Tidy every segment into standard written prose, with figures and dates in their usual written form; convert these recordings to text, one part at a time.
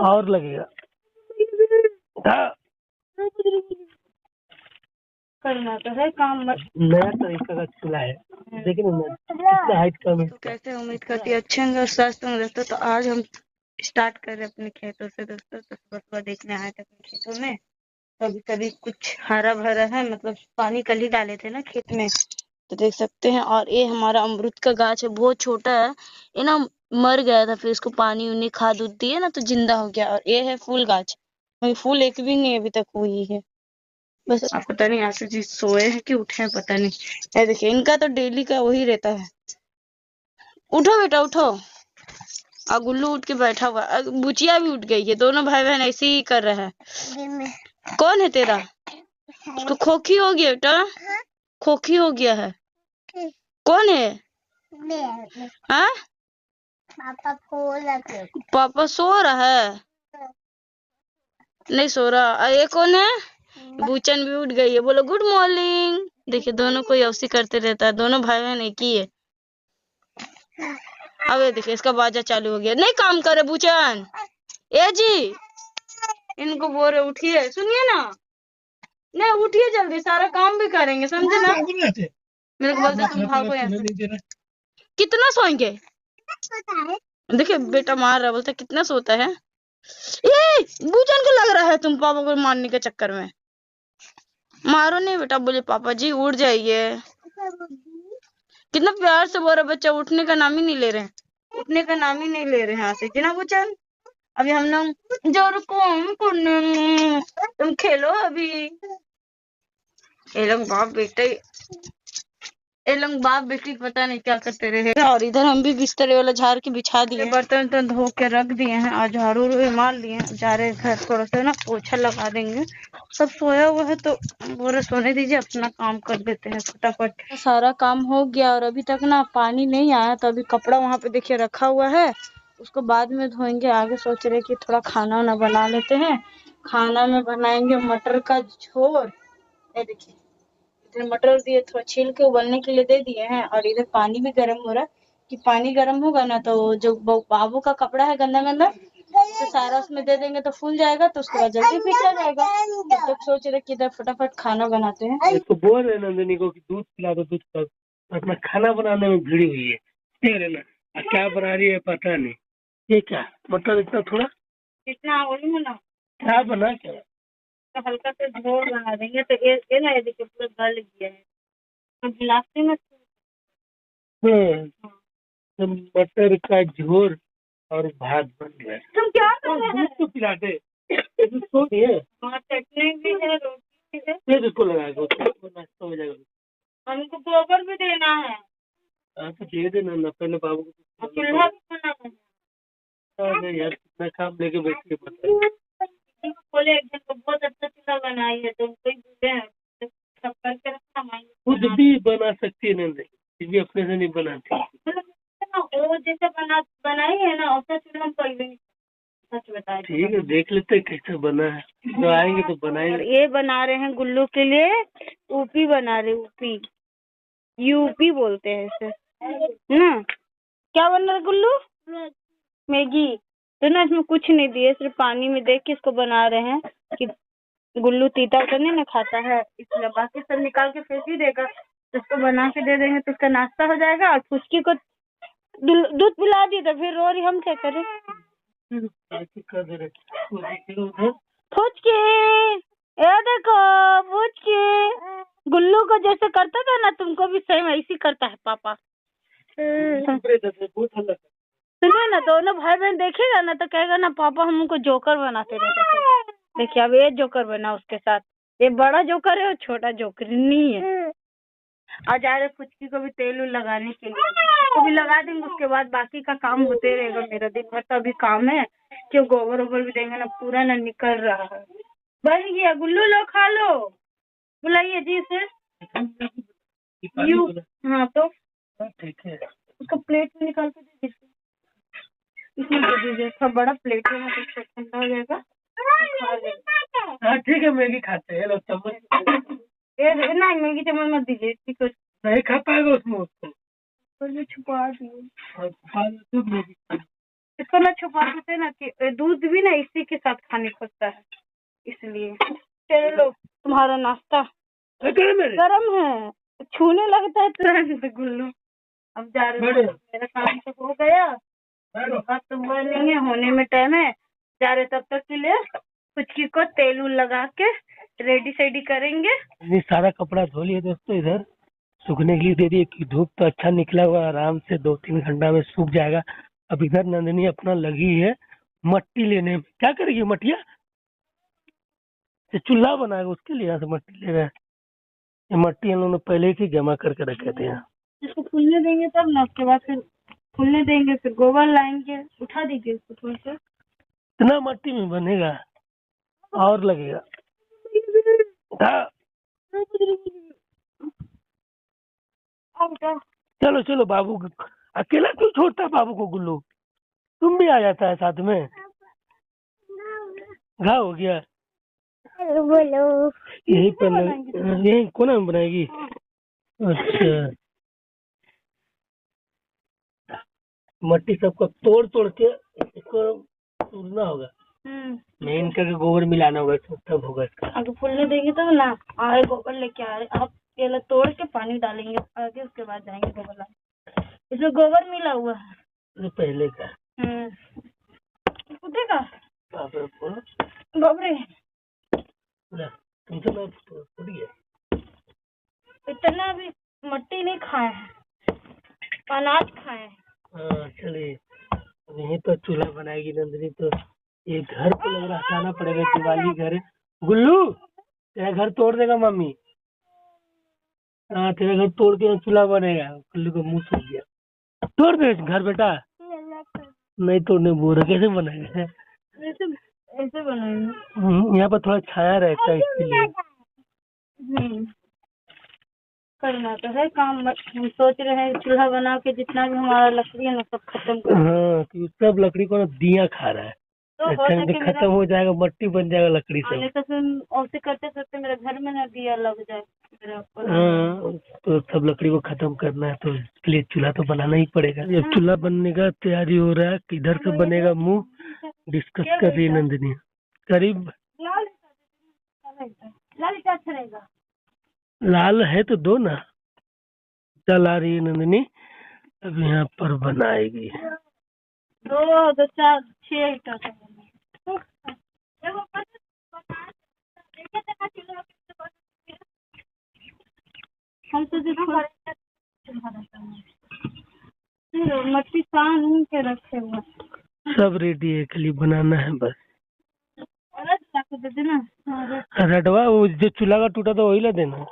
और लगेगा। हाँ, करना तो है काम। नया तरीका का चूल्हा है, देखिए ना कितना हाइट कम है। तो कैसे उम्मीद करती है अच्छे होंगे और स्वस्थ होंगे दोस्तों। तो आज हम स्टार्ट कर रहे हैं अपने खेतों से दोस्तों। तो सुबह देखने आए थे अपने खेतों में, तो अभी कभी कुछ हरा भरा है, मतलब पानी कल ही डाले थे ना खेत में, तो देख सकते हैं। और ये हमारा अमरूद का गाछ है, बहुत छोटा है ये ना, मर गया था, फिर इसको पानी उनी खाद उद दिए ना तो जिंदा हो गया। और ये है फूल गाछ, अभी फूल एक भी नहीं अभी तक हुई है। बस आप पता नहीं आशु जी सोए हैं कि उठे हैं पता नहीं। ये देखिए इनका तो डेली का वही रहता है। उठो बेटा उठो। और गुल्लू उठ के बैठा हुआ, बुचिया भी उठ गई है। दोनों भाई बहन ऐसे ही कर रहे हैं। कौन है तेरा? उसको खोखी हो गया बेटा, खोखी हो गया है। कौन है? हाँ पापा सो रहा है? नहीं सो रहा। ये कौन है? बूचन भी उठ गई है, बोलो गुड मॉर्निंग। देखिए दोनों को ऐसे करते रहता है, दोनों भाई बहन एक ही है। अब ये देखिए इसका बाजा चालू हो गया, नहीं काम करे बूचन। ए जी इनको बोल रहे उठिए, सुनिए ना, नहीं उठिए जल्दी, सारा काम भी करेंगे समझे ना। मेरे को बोलते तुम भागो यहाँ से। कितना सोएंगे? देखिए बेटा मार रहा, बोलते कितना सोता है। ये बूचन को लग रहा है तुम पापा को मारने के चक्कर में। मारो नहीं बेटा, बोले पापा जी उठ जाइए। कितना प्यार से बोल रहा बच्चा, उठने का नाम ही नहीं ले रहे हैं, उठने का नाम ही नहीं ले रहे हैं यहाँ से जिना बूचन। अभी हम लोग जोर को तुम खेलो अभी। ये लोग बाप बेटी पता नहीं क्या करते रहे। और इधर हम भी बिस्तर वाला झाड़ के बिछा दिए, बर्तन तो धो के रख दिए हैं, आज झाड़ू मार लिए हैं। जा रहे घर थोड़ा सा ना पोछा लगा देंगे। सब सोया हुआ है तो बोले सोने दीजिए, अपना काम कर देते हैं फटाफट। सारा काम हो गया और अभी तक ना पानी नहीं आया, तो अभी कपड़ा वहां पे देखिए रखा हुआ है, उसको बाद में धोएंगे। आगे सोच रहे कि थोड़ा खाना वाना बना लेते हैं। खाना में बनाएंगे मटर का झोल। ये देखिए इधर मटर दिए, थोड़ा छील के उबलने के लिए दे दिए हैं। और इधर पानी भी गर्म हो रहा है, कि पानी गर्म होगा ना तो जो बाबू का कपड़ा है गंदा गंदा, तो सारा उसमें दे देंगे तो फूल जाएगा, तो उसके बाद जल्दी पीछा जाएगा। तब तक सोच रहे कि इधर फटाफट खाना बनाते हैं। तो बोल रहे नंदिनी को कि दूध पिला दो, दूध पिला दो, अपना खाना बनाने में भिड़ी हुई है। देख रहे ना क्या बना रही है पता नहीं। ये क्या मटर इतना थोड़ा, इतना वही है ना, क्या बना क्या? तो हल्का सा झोल बना देंगे। तो ये ना ये देखिए पूरा गल गया है, तो गिलासी में तो मटर का झोल और भात बन गया। तुम क्या कर रहे दूध हैं? तो पिला दे, दूध तो दिए। हाँ चटनी भी है, रोटी भी है। फिर इसको लगाएगा, उसको नाश्ता हो जाएगा। हमको गोबर भी देना है। हाँ तो दे देना ना, पहले बाबू को। चूल्हा भी बनाना है। अरे यार कितना काम लेके बैठे पता है। बोले एक दिन को बहुत अच्छा चूल्हा बनाई है, तो कोई बोले हैं तो सब करके रखना। खुद भी बना सकती है नंदनी, फिर भी अपने से नहीं बनाती। वो जैसे बनाई है ना वैसा चूल्हा हम कभी नहीं, सच बताए। ठीक है देख लेते हैं कैसे बना है, तो आएंगे तो बनाएंगे। ये बना रहे हैं गुल्लू के लिए, ऊपी बना रहे, ऊपी यूपी बोलते हैं इसे ना। क्या बन रहा है गुल्लू? मैगी। तो ना इसमें कुछ नहीं दिए, सिर्फ पानी में देख के इसको बना रहे हैं कि गुल्लू तीता उता नहीं ना खाता है, इसलिए बाकी सब निकाल के फेंक ही देगा। तो इसको बना के दे देंगे तो उसका नाश्ता हो जाएगा। और फुचकी को दूध पिला दिए तो फिर रो रही, हम क्या करें। फुचकी ये देखो, फुचकी गुल्लू को जैसे करता था ना तुमको भी सेम ऐसी करता है पापा। सुनो ना, दोनों भाई बहन देखेगा ना तो कहेगा ना पापा हमको जोकर बनाते रहते थे। देखिए अब ये जोकर बना उसके साथ, ये बड़ा जोकर है और छोटा जोकर नहीं है। और जा रहे फुचकी को भी तेल लगाने के लिए, उसको भी लगा देंगे। उसके बाद बाकी का काम होते रहेगा। मेरा दिन भर तो अभी काम है, क्यों गोबर ओबर भी देंगे ना, पूरा ना निकल रहा है। बन गया गुल्लू, लो खा लो, बुलाइए जी से। हाँ तो ठीक है, उसको प्लेट में निकाल के दे दीजिए, इसमें दे दीजिए। थोड़ा बड़ा प्लेट है ना तो ठंडा हो जाएगा। हाँ ठीक है मैगी खाते हैं। चम्मच नहीं मैगी चम्मच मत दीजिए, ठीक है नहीं खा पाएगा उसमें, उसको तो छुपा दिए। इसको ना छुपा देते ना कि दूध भी ना इसी के साथ खाने खोजता है, इसलिए। चलो लो तुम्हारा नाश्ता गरम है, छूने लगता है तुरंत गुल्लू। अब जा रहे हो, मेरा काम तो हो गया, अब तो हुआ नहीं है, होने में टाइम है। जा रहे तब तक के लिए कुछ को तेल उल लगा के रेडी सेडी करेंगे। ये सारा कपड़ा धो लिया दोस्तों, इधर सूखने के लिए दे दिए कि धूप तो अच्छा निकला हुआ, आराम से 2-3 घंटा में सूख जाएगा। अब इधर नंदिनी अपना लगी है मट्टी लेने में। क्या करेगी मटिया? ये चूल्हा बनाएगा, उसके लिए यहाँ से मट्टी ले रहा है। ये मट्टी हम लोगों ने पहले ही जमा करके रखे थे यहाँ। इसको फूलने देंगे तब ना, उसके बाद फिर फूलने देंगे, फिर गोबर लाएंगे, उठा दीजिए इसको थोड़ा सा। इतना मट्टी में बनेगा और लगेगा। हाँ। चलो चलो, बाबू अकेला क्यों छोड़ता है बाबू को गुल्लू? तुम भी आ जाता है साथ में। घाव हो गया। बोलो यही पर यही कोना में बनाएगी। अच्छा, मट्टी सबको तोड़ तोड़ के इसको तोड़ना होगा। मेन करके गोबर मिलाना होगा, तब होगा इसका। आगे फूलने देंगे तब ना। आए गोबर लेके आ रहे, आप केला तोड़ के पानी डालेंगे आगे, उसके बाद जाएंगे गोबर लाने। इसमें गोबर मिला हुआ है, ये पहले का। उठेगा बाप रे तुमसे मैं फूट गया। इतना भी मट्टी नहीं खाए हैं, अनाज खाए हैं। हाँ चलिए, यहीं पर चूल्हा बनाएगी नंदिनी, तो ये घर को लग रहा हटाना पड़ेगा। दिवाली घर है। गुल्लू तेरा घर तोड़ देगा मम्मी। हाँ तेरा घर तोड़ के चूल्हा बनेगा। गुल्लू को मुंह सूख गया। तोड़ दे घर बेटा। नहीं तोड़ने बोल रहा, कैसे बनाएगा? ऐसे बनाएंगे। यहाँ पर थोड़ा छाया रहता है इसके लिए। करना तो है काम। हम सोच रहे हैं चूल्हा बना के जितना भी हमारा लकड़ी है ना सब खत्म कर। हाँ कि सब लकड़ी को ना दिया खा रहा है। तो अच्छा खत्म हो जाएगा, मट्टी बन जाएगा लकड़ी से। तो फिर ऐसे करते करते मेरे घर में ना दिया लग जाए। हाँ तो सब लकड़ी को खत्म करना है, तो इसके लिए चूल्हा तो बनाना ही पड़ेगा। जब चूल्हा बनने का तैयारी हो रहा है, किधर से बनेगा मुंह डिस्कस कर रही है नंदिनी। करीब लाल अच्छा रहेगा। लाल है तो दो ना। चल आ रही है नंदिनी, अब यहाँ पर बनाएगी। 2, 2, 4, 6 ईटा। हम तो मट्टी सान के रखे हुए सब रेडी है, खाली बनाना है बस। दे देना रडवा वो जो चूल्हा का टूटा था वही ला देना।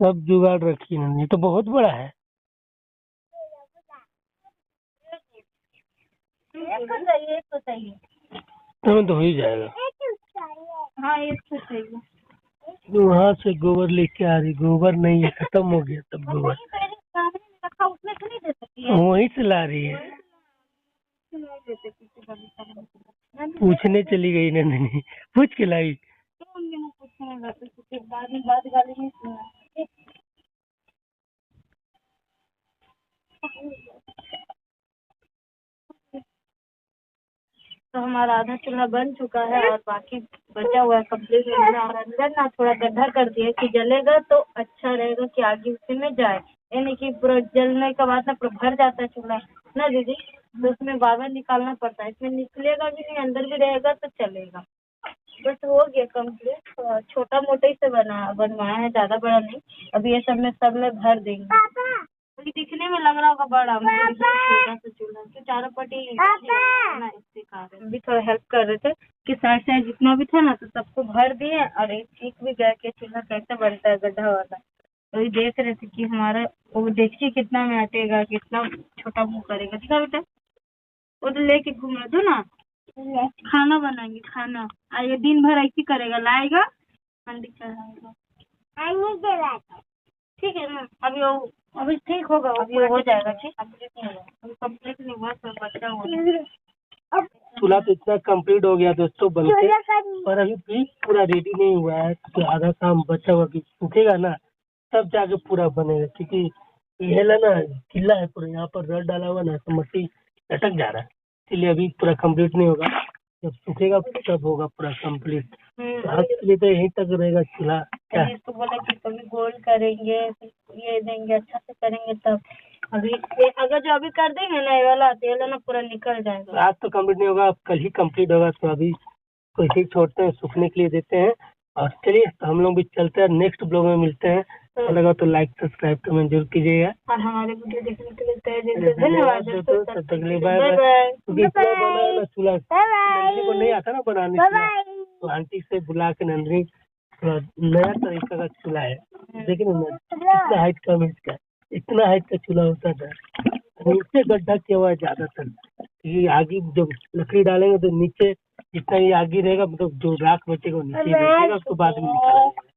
सब जुगाड़ रखी है, ये तो बहुत बड़ा है। एक तो चाहिए। तो हो ही जाएगा। हाँ एक तो चाहिए। वहाँ से गोबर लेके आ रही, गोबर नहीं है, खत्म हो गया तब गोबर। उसमें तो नहीं दे सकती है। वहीं से ला रही है। पूछने चली गई नंदिनी, पूछ के लाई। बात गाली नहीं सुना। तो हमारा आधा चूल्हा बन चुका है और बाकी बचा हुआ है कंप्लीट होना। और अंदर ना थोड़ा गड्ढा कर दिया कि जलेगा तो अच्छा रहेगा कि आगे उसी में जाए, यानी कि पूरा जलने के बाद ना पूरा भर जाता है चूल्हा ना दीदी, तो उसमें बाबर निकालना पड़ता है। इसमें निकलेगा भी नहीं, अंदर भी रहेगा तो चलेगा। बस हो गया कंप्लीट। छोटा मोटा ही से बनवाया है, ज्यादा बड़ा नहीं। अभी ये सब में भर देंगे। दिखने में लग रहा होगा बड़ा, छोटा सा चूल्हा तो चारों पट्टी ना, इससे कारण भी थोड़ा हेल्प कर रहे थे कि साइड साइड जितना भी था ना तो सबको भर दिए। और एक सीख भी गया कि चूल्हा कैसे बनता है गड्ढा वाला। तो देख रहे थे कि हमारा वो देखिए कितना में अटेगा, कितना छोटा मुंह करेगा। दिखा बेटा, वो तो लेके घूम रहे थे ना। खाना बनाएंगे, खाना आइए दिन भर ऐसी करेगा, लाएगा मंडी चढ़ाएगा। ठीक है ना, अभी ठीक होगा, अभी हो जाएगा। ठीक कंप्लीट नहीं हुआ, सब बचा हुआ। चूल्हा तो इतना कंप्लीट हो गया दोस्तों बनके, पर अभी भी पूरा रेडी नहीं हुआ है। तो आधा काम बचा हुआ कि सूखेगा ना तब जाके पूरा बनेगा, क्योंकि ये ला ना किला है पूरा, यहाँ पर रड डाला हुआ ना तो मट्टी लटक जा रहा है, इसलिए अभी पूरा कंप्लीट नहीं होगा। जब सूखेगा तब होगा पूरा कंप्लीट। आज के लिए तो यहीं तक रहेगा चूल्हा। क्या इसको बोला कि कभी गोल करेंगे, फिर ये देंगे, अच्छा से करेंगे तब। अभी अगर जो अभी कर देंगे ना ये वाला, तो ये वाला ना पूरा निकल जाएगा। आज तो कंप्लीट नहीं होगा, अब कल ही कंप्लीट होगा, तो अभी को इसे छोड़ते हैं, सूखने के लिए देते हैं। और चलिए तो हम लोग भी चलते हैं, नेक्स्ट ब्लॉग में मिलते हैं। अच्छा लगा तो लाइक सब्सक्राइब कमेंट जरूर कीजिएगा और हमारे वीडियो देखने के लिए तहे दिल से धन्यवाद दोस्तों। तब तक के लिए बाय बाय। क्योंकि इतना बनाया ना चूल्हा, नंदनी को नहीं आता ना बनाने चूल्हा, तो आंटी से बुला के नंदनी थोड़ा नया तरीका का चूल्हा है, लेकिन इतना हाइट कम है इसका, इतना हाइट का चूल्हा होता था, नीचे गड्ढा किया हुआ है ज्यादातर। ये आगे जब लकड़ी डालेंगे तो नीचे जितना ये आगे रहेगा, मतलब जो राख बचेगा वो नीचे ही रहेगा, उसको बाद में निकालेंगे।